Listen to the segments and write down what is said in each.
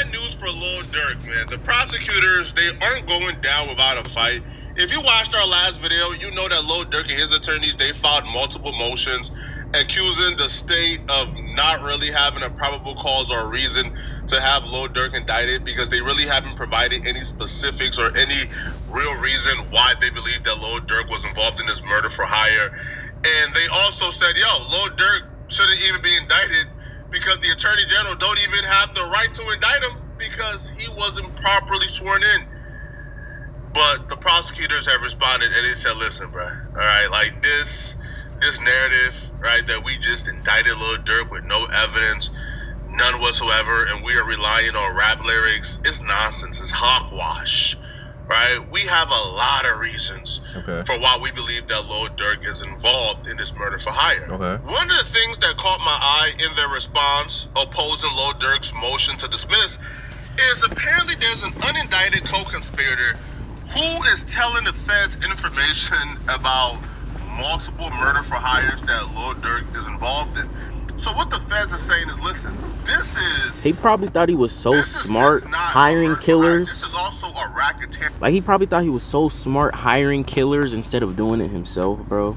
bad news for Lil Durk, man. The prosecutors, they aren't going down without a fight. If you watched our last video, you know that Lil Durk and his attorneys, they filed multiple motions accusing the state of not really having a probable cause or reason to have Lil Durk indicted, because they really haven't provided any specifics or any real reason why they believe that Lil Durk was involved in this murder for hire. And they also said, Lil Durk shouldn't even be indicted because the Attorney General don't even have the right to indict him because he wasn't properly sworn in. But the prosecutors have responded and they said, listen, bro, all right, like this narrative, right, that we just indicted Lil Durk with no evidence, none whatsoever, and we are relying on rap lyrics, it's nonsense, it's hogwash, right? We have a lot of reasons for why we believe that Lil Durk is involved in this murder for hire. One of the things that caught my eye in their response opposing Lil Durk's motion to dismiss is apparently there's an unindicted co-conspirator who is telling the feds information about multiple murder for hires that Lil Durk is involved in. So what the feds are saying is, listen, this is... He probably thought he was so smart hiring killers. This is also a racketeering. Like, he probably thought he was so smart hiring killers instead of doing it himself, bro.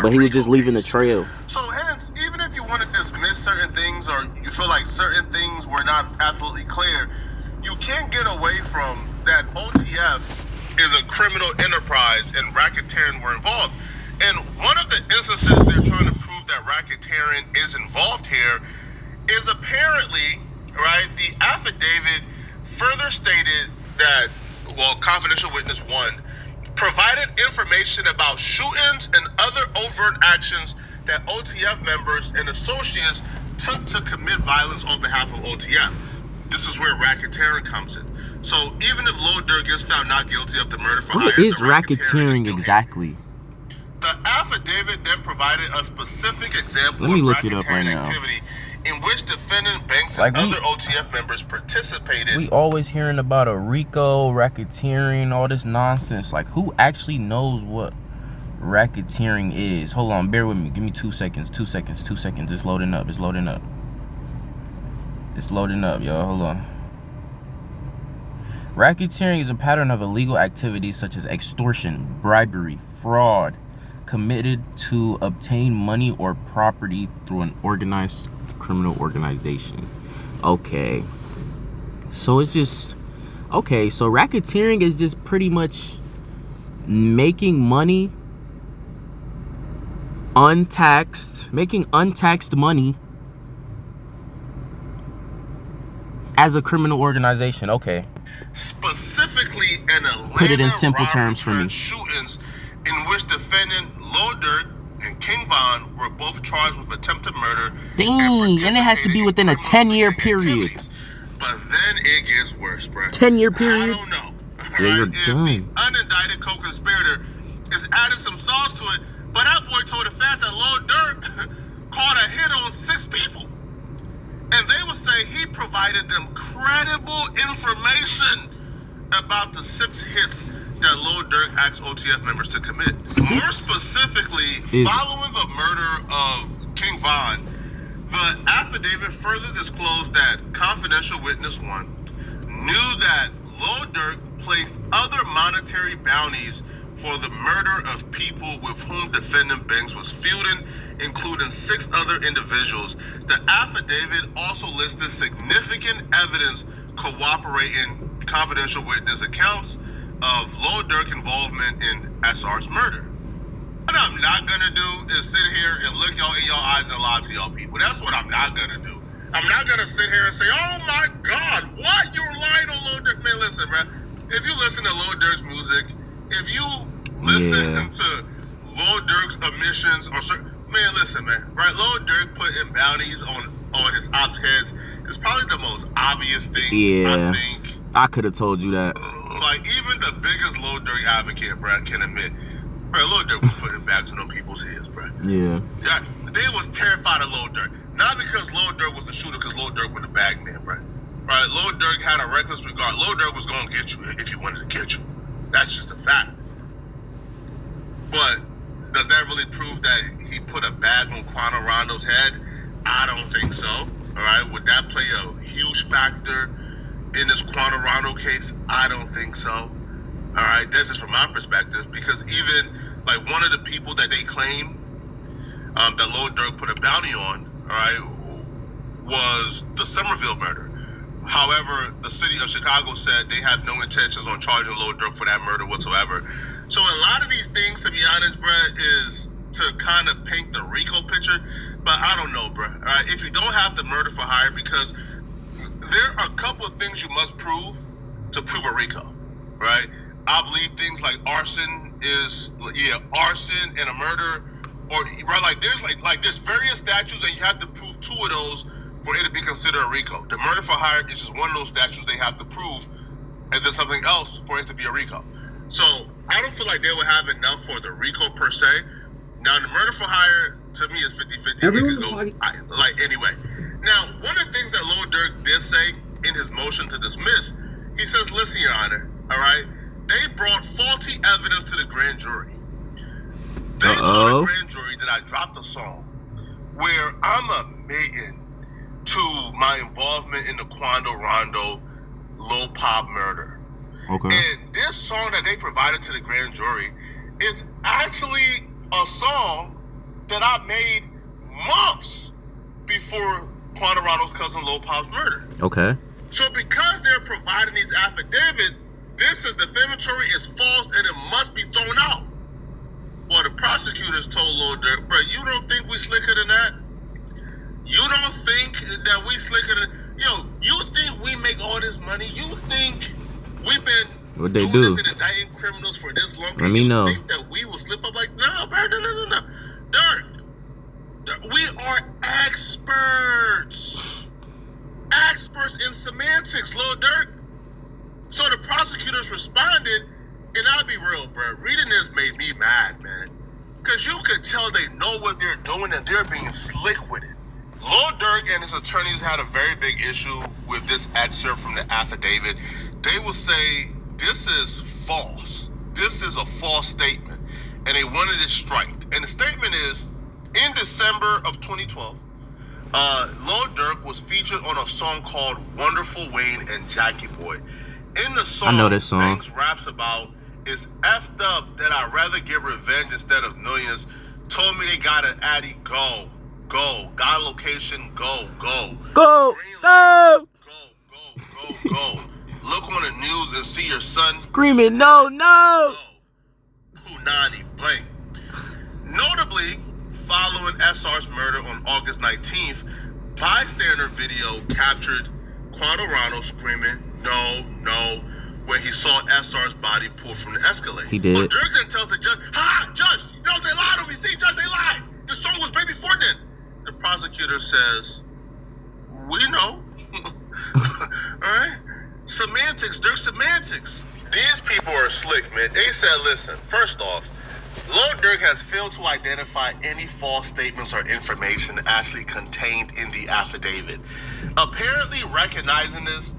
But he was just leaving the trail. So hence, even if you want to dismiss certain things or you feel like certain things were not absolutely clear, you can't get away from that OTF is a criminal enterprise and racketeering were involved. And one of the instances they're trying to prove that racketeering is involved here is apparently, right, the affidavit further stated that, well, confidential witness 1 provided information about shootings and other overt actions that OTF members and associates took to commit violence on behalf of OTF. This is where racketeering comes in. So even if Lil Durk is found not guilty of the murder for hire, what is racketeering exactly? The affidavit then provided a specific example Let me of look it up right racketeering now. activity in which defendant banks and other OTF members participated. We always hearing about a RICO, racketeering, all this nonsense. Like, who actually knows what racketeering is? Hold on, bear with me. Give me 2 seconds, 2 seconds, 2 seconds. It's loading up, it's loading up. It's loading up, y'all. Hold on. Racketeering is a pattern of illegal activities such as extortion, bribery, fraud, committed to obtain money or property through an organized criminal organization. Okay. So it's just... Okay, so racketeering is just pretty much making money untaxed, making untaxed money as a criminal organization. Okay. Specifically in Atlanta, put it in simple terms for me. Shootings in which defendant Lil Durk and King Von were both charged with attempted murder. Dang, and it has to be within a 10-year period. But then it gets worse, bro. 10-year period? I don't know. Yeah, you're if done. the unindicted co-conspirator is adding some sauce to it, but that boy told the feds that Lil Durk caught a hit on 6 people. And they would say he provided them credible information about the 6 hits that Lil Durk asked OTF members to commit. More specifically, following the murder of King Von, the affidavit further disclosed that confidential witness 1 knew that Lil Durk placed other monetary bounties for the murder of people with whom defendant Banks was feuding, including 6 other individuals. The affidavit also listed significant evidence cooperating confidential witness accounts of Lil Durk involvement in SR's murder. What I'm not gonna do is sit here and look y'all in your eyes and lie to y'all people. That's what I'm not gonna do. I'm not gonna sit here and say, oh my God, what? You're lying on Lil Durk. Man, listen, bro. If you listen to Lil Durk's music, if you listen to Lil Durk's admissions or certain, man, listen, man, right? Lil Durk putting bounties on his ops heads is probably the most obvious thing. I think. I could have told you that. Like, even the biggest Lil Durk advocate, bro, can admit, bro, Lil Durk was putting bags on people's heads, bro. Yeah. They was terrified of Lil Durk. Not because Lil Durk was the shooter, because Lil Durk was the bag man, bro. Right? Lil Durk had a reckless regard. Lil Durk was going to get you if he wanted to get you. That's just a fact. But does that really prove that he put a bag on Quano Rondo's head? I don't think so. All right? Would that play a huge huge factor in this Quando Rondo case? I don't think so. All right, that's just from my perspective, because even like one of the people that they claim that Lil Durk put a bounty on, all right, was the Somerville murder. However, the city of Chicago said they have no intentions on charging Lil Durk for that murder whatsoever. So a lot of these things, to be honest, bruh, is to kind of paint the RICO picture. But I don't know, bruh. All right, if you don't have the murder for hire, because there are a couple of things you must prove to prove a RICO, right? I believe things like arson is, arson and a murder, or right, like there's various statutes, and you have to prove 2 of those for it to be considered a RICO. The murder for hire is just one of those statutes they have to prove, and then something else for it to be a RICO. So I don't feel like they would have enough for the RICO per se. Now the murder for hire to me is 50-50. It could go anyway. Now, one of the things that Lil Durk did say in his motion to dismiss, he says, listen, Your Honor, all right, they brought faulty evidence to the grand jury. They told the grand jury that I dropped a song where I'm admitting to my involvement in the Quando Rondo Lil Pop murder. Okay. And this song that they provided to the grand jury is actually a song that I made months before Quando Rondo's cousin Lil Pop's murder. Okay. So because they're providing these affidavits, this is defamatory, it's false, and it must be thrown out. Well, the prosecutors told Lil Durk, bro, you don't think we slicker than that? You don't think that we slicker than... Yo, you think we make all this money? You think we've been doing this and indicting criminals for this long? Let me know. Think that we will slip up like... No, bro, no. Durk, we are experts. Experts in semantics, Lil Durk. So the prosecutors responded, and I'll be real, bro. Reading this made me mad, man. Because you could tell they know what they're doing and they're being slick with it. Lil Durk and his attorneys had a very big issue with this excerpt from the affidavit. They will say, this is false. This is a false statement. And they wanted it striked. And the statement is, in December of 2012, Lil Durk was featured on a song called Wonderful Wayne and Jackie Boy. In the song, I know this song. Banks raps about, it's effed up that I'd rather get revenge instead of millions. Told me they got an addy, go. Got a location, go. Go. Look on the news and see your son screaming, no. Punani, blank. Notably, following SR's murder on August 19th, bystander video captured Quando Rondo screaming, no, when he saw SR's body pulled from the Escalade. He did. But Durk then tells the judge, judge, you know they lied on me. See, judge, they lied. The song was way before then. The prosecutor says, we know. All right? Semantics, Durk, semantics. These people are slick, man. They said, listen, first off, Lil Durk has failed to identify any false statements or information actually contained in the affidavit. Apparently recognizing this,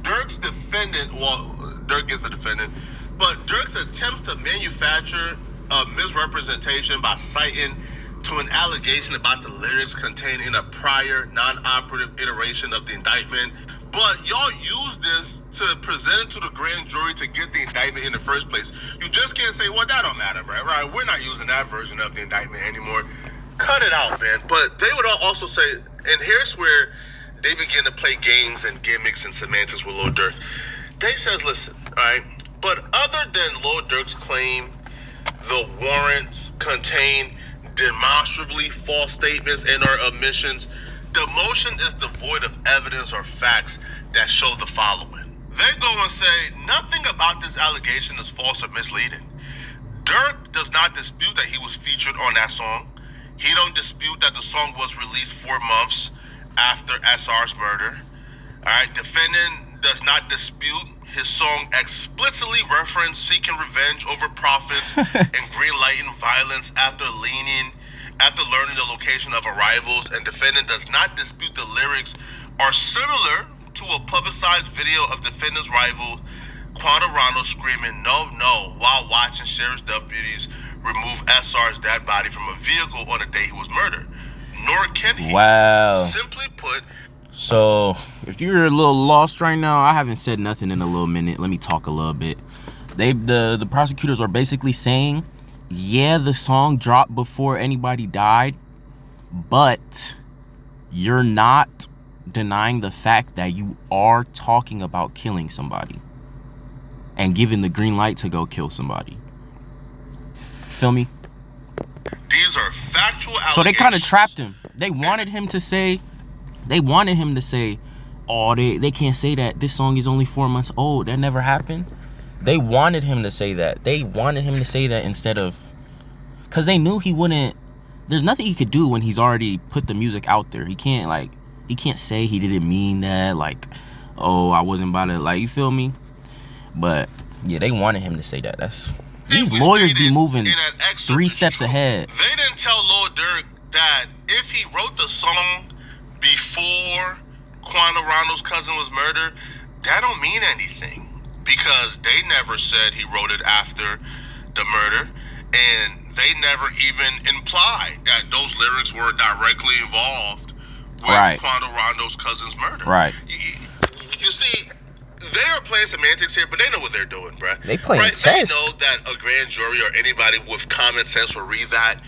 Durk's defendant, well, Durk is the defendant, but Durk's attempts to manufacture a misrepresentation by citing to an allegation about the lyrics contained in a prior non-operative iteration of the indictment. But y'all use this to present it to the grand jury to get the indictment in the first place. You just can't say, well, that don't matter, right? We're not using that version of the indictment anymore. Cut it out, man. But they would also say, and here's where they begin to play games and gimmicks and semantics with Lil Durk. They says, listen, all right, but other than Lil Durk's claim, the warrant contained demonstrably false statements and or omissions, the motion is devoid of evidence or facts that show the following. They go and say, nothing about this allegation is false or misleading. Durk does not dispute that he was featured on that song. He don't dispute that the song was released 4 months after SR's murder. All right, defendant does not dispute his song explicitly referenced seeking revenge over profits and greenlighting violence after learning the location of arrivals, and defendant does not dispute the lyrics are similar to a publicized video of defendant's rival Quando Rondo screaming no while watching sheriff's deputies remove SR's dead body from a vehicle on the day he was murdered. Nor can he. Wow. Simply put, So, if you're a little lost right now, I haven't said nothing in a little minute. Let me talk a little bit. The prosecutors are basically saying, yeah, the song dropped before anybody died, but you're not denying the fact that you are talking about killing somebody and giving the green light to go kill somebody. Feel me? These are factual allegations. So they kind of trapped him. They wanted him to say, oh, they can't say that. This song is only 4 months old. That never happened. They wanted him to say that. They wanted him to say that instead of, because they knew he wouldn't. There's nothing he could do when he's already put the music out there. He can't say he didn't mean that. Like, oh, I wasn't about to, like, you feel me? But yeah, they wanted him to say that. These lawyers be moving 3 steps ahead. They didn't tell Lil Durk that if he wrote the song before Quando Rondo's cousin was murdered, that don't mean anything, because they never said he wrote it after the murder, and they never even implied that those lyrics were directly involved with Quando Rondo's cousin's murder. Right. You see, they are playing semantics here, but they know what they're doing, bruh. They playing chess. They know that a grand jury or anybody with common sense will read that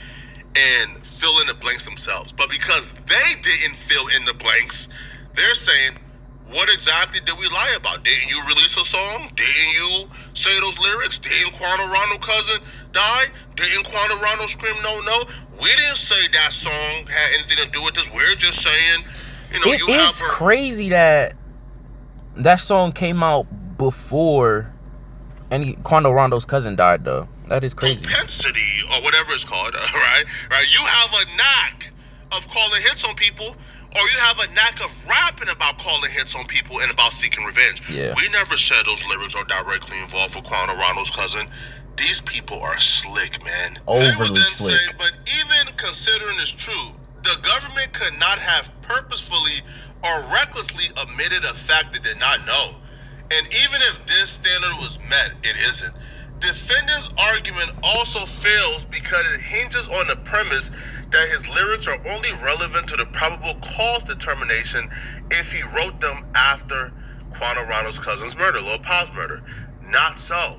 and fill in the blanks themselves. But because they didn't fill in the blanks, they're saying, what exactly did we lie about? Didn't you release a song? Didn't you say those lyrics? Didn't Quando Rondo's cousin die? Didn't Quando Rondo scream no, no? We didn't say that song had anything to do with this. We're just saying, you know, it is crazy that that song came out before Quando Rondo's cousin died, though. That is crazy. Propensity, or whatever it's called, right? You have a knack of calling hits on people, or you have a knack of rapping about calling hits on people and about seeking revenge. Yeah. We never said those lyrics are directly involved with Quando Rondo's cousin. These people are slick, man. Overly slick. Say, but even considering it's true, the government could not have purposefully or recklessly omitted a fact they did not know. And even if this standard was met, it isn't. Defendant's argument also fails because it hinges on the premise that his lyrics are only relevant to the probable cause determination if he wrote them after Quando Rondo's cousin's murder, Lil Pa's murder. Not so.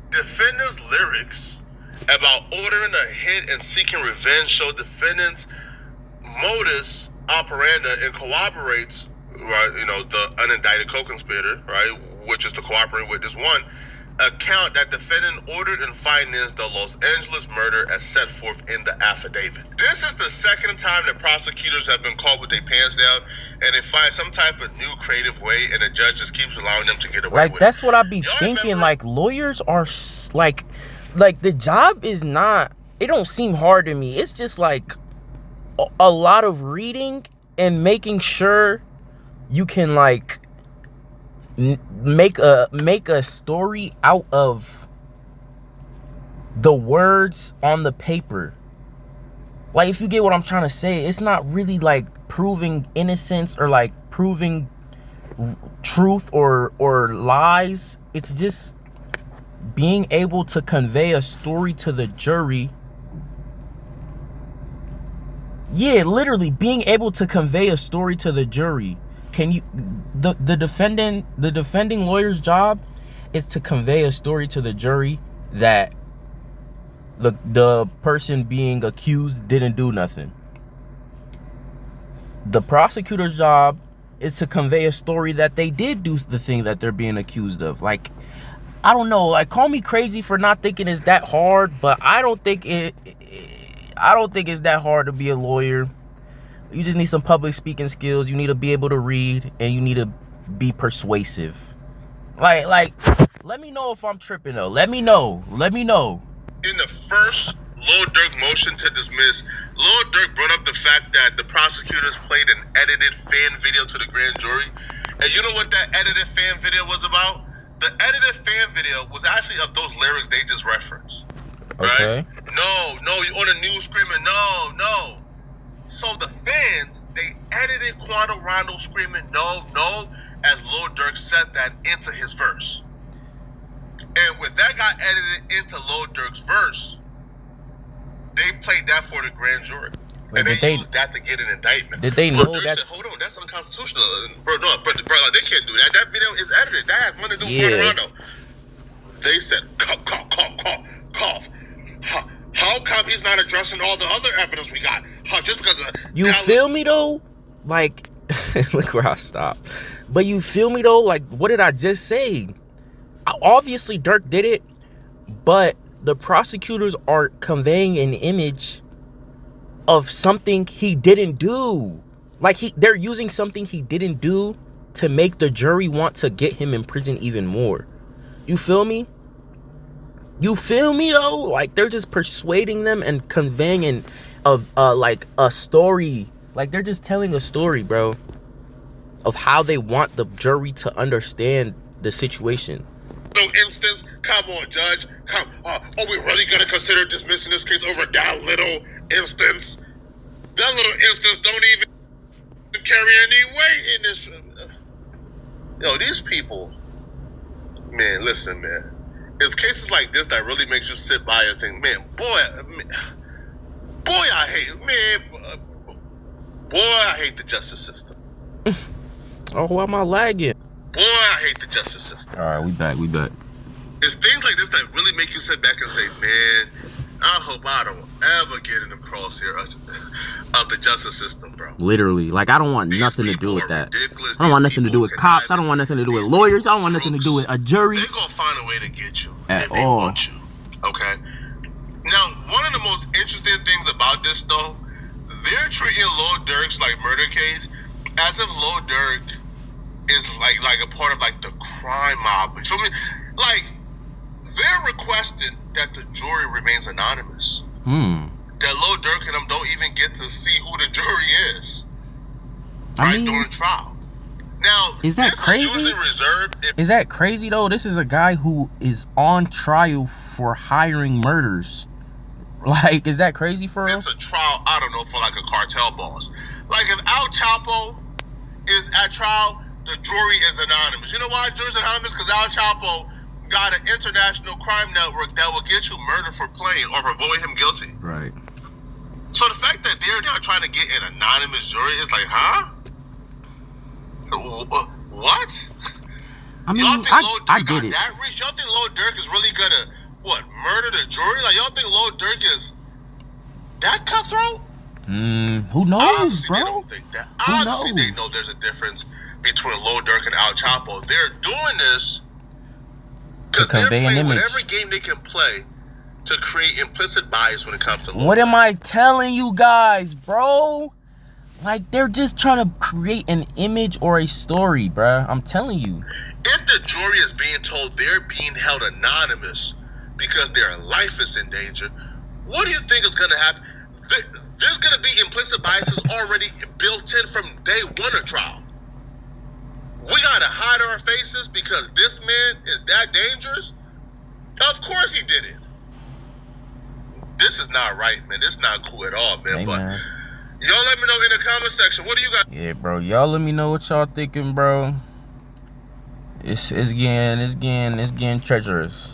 Defendant's lyrics about ordering a hit and seeking revenge show defendant's modus operandi and corroborates, right, you know, the unindicted co-conspirator, right, which is the cooperating witness one, account that defendant ordered and financed the Los Angeles murder as set forth in the affidavit. This is the second time that prosecutors have been caught with their pants down, and they find some type of new creative way, and the judge just keeps allowing them to get away with it. Like, that's what I be thinking. Like, lawyers are like the job is not, it don't seem hard to me. It's just like a lot of reading and making sure you can, like, make a story out of the words on the paper. Like, if you get what I'm trying to say, it's not really like proving innocence or like proving truth or lies. It's just being able to convey a story to the jury. Yeah, literally being able to convey a story to the jury. Can you, the defending lawyer's job is to convey a story to the jury that the person being accused didn't do nothing. The prosecutor's job is to convey a story that they did do the thing that they're being accused of. Like, I don't know, like, call me crazy for not thinking it's that hard, but I don't think it's that hard to be a lawyer. You just need some public speaking skills. You need to be able to read, and you need to be persuasive. Like, let me know if I'm tripping, though. Let me know. In the first Lil Durk motion to dismiss, Lil Durk brought up the fact that the prosecutors played an edited fan video to the grand jury. And you know what that edited fan video was about? The edited fan video was actually of those lyrics they just referenced. Right? Okay. No, you on the news screaming, no. So the fans, they edited Quando Rondo screaming, no, as Lil Durk said that into his verse. And when that got edited into Lil Durk's verse, they played that for the grand jury. and they use that to get an indictment. Did they know that? Hold on, that's unconstitutional, bro. No, bro, like, they can't do that. That video is edited. That has nothing to do with Colorado. They said cough. How come he's not addressing all the other evidence we got? Just because of you feel me though? Like, look where I stopped. But you feel me though? Like, what did I just say? Obviously, Durk did it, but the prosecutors are conveying an image of something he didn't do. Like, they're using something he didn't do to make the jury want to get him in prison even more. You feel me? You feel me though? Like, they're just persuading them and conveying like a story. Like, they're just telling a story, bro, of how they want the jury to understand the situation. No instance, come on, judge. Come, are we really gonna consider dismissing this case over that little instance? That little instance don't even carry any weight in this. Yo, these people, man, listen, man. It's cases like this that really makes you sit by and think, man, boy, I hate, man, boy, I hate the justice system. Oh, why am I lagging? Boy, I hate the justice system. All right, we back. It's things like this that really make you sit back and say, man, I hope I don't ever get in the crosshair of the justice system, bro. Literally. Like, I don't want nothing to do with that. I don't want nothing to do with cops. I don't want nothing to do with lawyers. I don't want nothing to do with a jury. They're going to find a way to get you. At they all. Want you. Okay? Now, one of the most interesting things about this, though, they're treating Lil Durk's, like, murder case as if Lil Durk is, like a part of, like, the crime mob. So, I mean, like, they're requesting that the jury remains anonymous. That Lil Durk and them don't even get to see who the jury is. Right, during trial. Now, is that crazy? Is usually reserved is that crazy though? This is a guy who is on trial for hiring murders. Like, is that crazy for real? It's a trial, I don't know, for like a cartel boss. Like, if Al Chapo is at trial, the jury is anonymous. You know why the jury's anonymous? Because Al Chapo got an international crime network that will get you murdered for playing or for voting him guilty. Right. So the fact that they're now trying to get an anonymous jury is like, huh? What? I mean, I get it. That rich? Y'all think Lil Durk is really gonna murder the jury? Like, y'all think Lil Durk is that cutthroat? Who knows, obviously, bro? They don't think that. Obviously, they know there's a difference between Lil Durk and Al Chapo. They're doing this because they're playing whatever game they can play to create implicit bias when it comes to law. What am I telling you guys, bro? Like, they're just trying to create an image or a story, bruh. I'm telling you. If the jury is being told they're being held anonymous because their life is in danger, what do you think is going to happen? There's going to be implicit biases already built in from day one of trial. We got to hide our faces because this man is that dangerous? Of course he did it. This is not right, man. This is not cool at all, man. Hey, but man. Y'all let me know in the comment section. What do you got? Yeah, bro. Y'all let me know what y'all thinking, bro. It's getting treacherous.